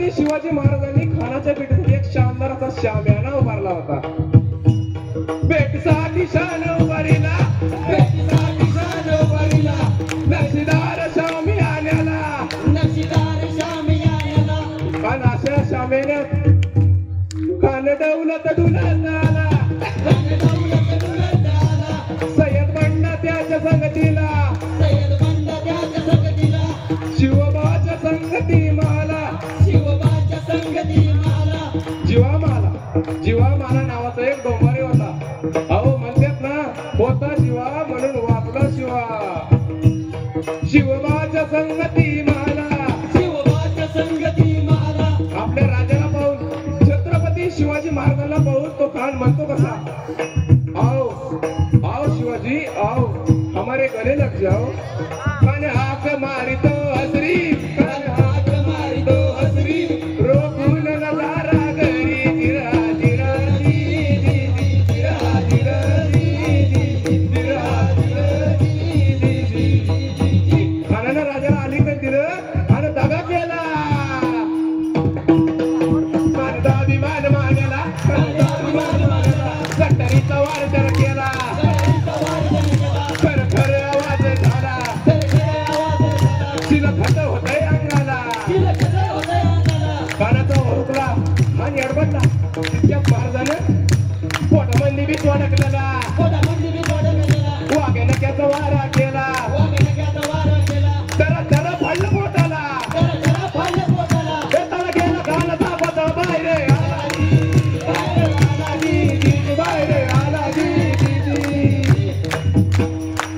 छत्रपती शिवाजी महाराजांनी खानाच्या पेठेत एक शानदार असा शाम्याना उभारला होता. भेटसाठी शान उभारीला, भेटसाठी शान उभारीला, नक्षीदार शामियान्याला, नक्षीदार शामियान्याला. पण अशा शाम्याने खान दौलत डुलत आला, खान दौलत डुलत आला. सय्यद बंडा त्याच्या संगतीला, सय्यद बंडा त्याच्या संगतीला. शिवबाच्या संगती माला, शिवबाच्या संगती माला. जीवा माला नावाचा एक डोंबारी होता. अहो म्हणतात ना, होता शिवा म्हणून वाचला शिवा. शिवबाच्या संगती माला, शिवबाच्या संगती माला. आपल्या राजाला पाहून, छत्रपती शिवाजी महाराजांना पाहून तो खान म्हणतो कसा, आओ आओ शिवाजी आओ, हमारे गले लग जाओ. खान हाक मारितो हसरी, खान हाक मारितो हसरी, रोखून नजारा घरी, जिरा जिरा जी जी जी, जिरा जिरा जी जी जी, जिरा जिरा जी जी जी जी. खानानं राजाला अलीकडे दिलं आणि दगा केला. मानता अभिमान मानला, मानता अभिमान मानला, कट्टरीचा वार तर केला. खर खर आवाज झाला, शिलखत होतंय अंगाला. कानाचा हुकला आणि अडबडला. तितक्या महाराजानं पोटामध्ये बी अडकलेला, वाघ्या नक्याचा वारा केला. त्याला त्याला पडलं पोटाला, त्याला गेला कानाचा पता बाहेर आला जी, बाहेर आला जी जी, बाहेर आला जी जी जी.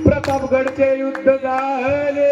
प्रतापगडचे युद्ध झाले.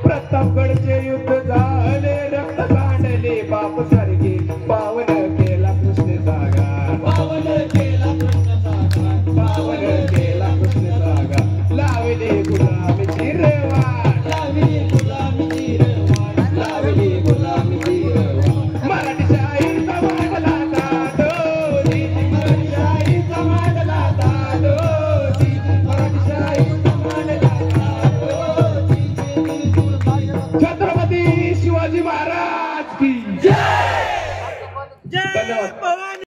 प्रतापगडचे युद्ध झाले, रक्त सांडले बाप सारखे, पावन केला कृष्ण जागा, पावन केला कृष्ण सागर. पावन केला कृष्ण जागा. लावली गुलामीची रेवाट, लावली गुलामीची रेवाट. लावली गुलामीची रेवाट. मराठी शाहीचा मांडला ताडोजी, मराठी शाहीचा मांडला ताडोजी, मराठी शाहीचा मांडला ताडोजी. छत्रपती शिवाजी महाराज की जय. धन्यवाद.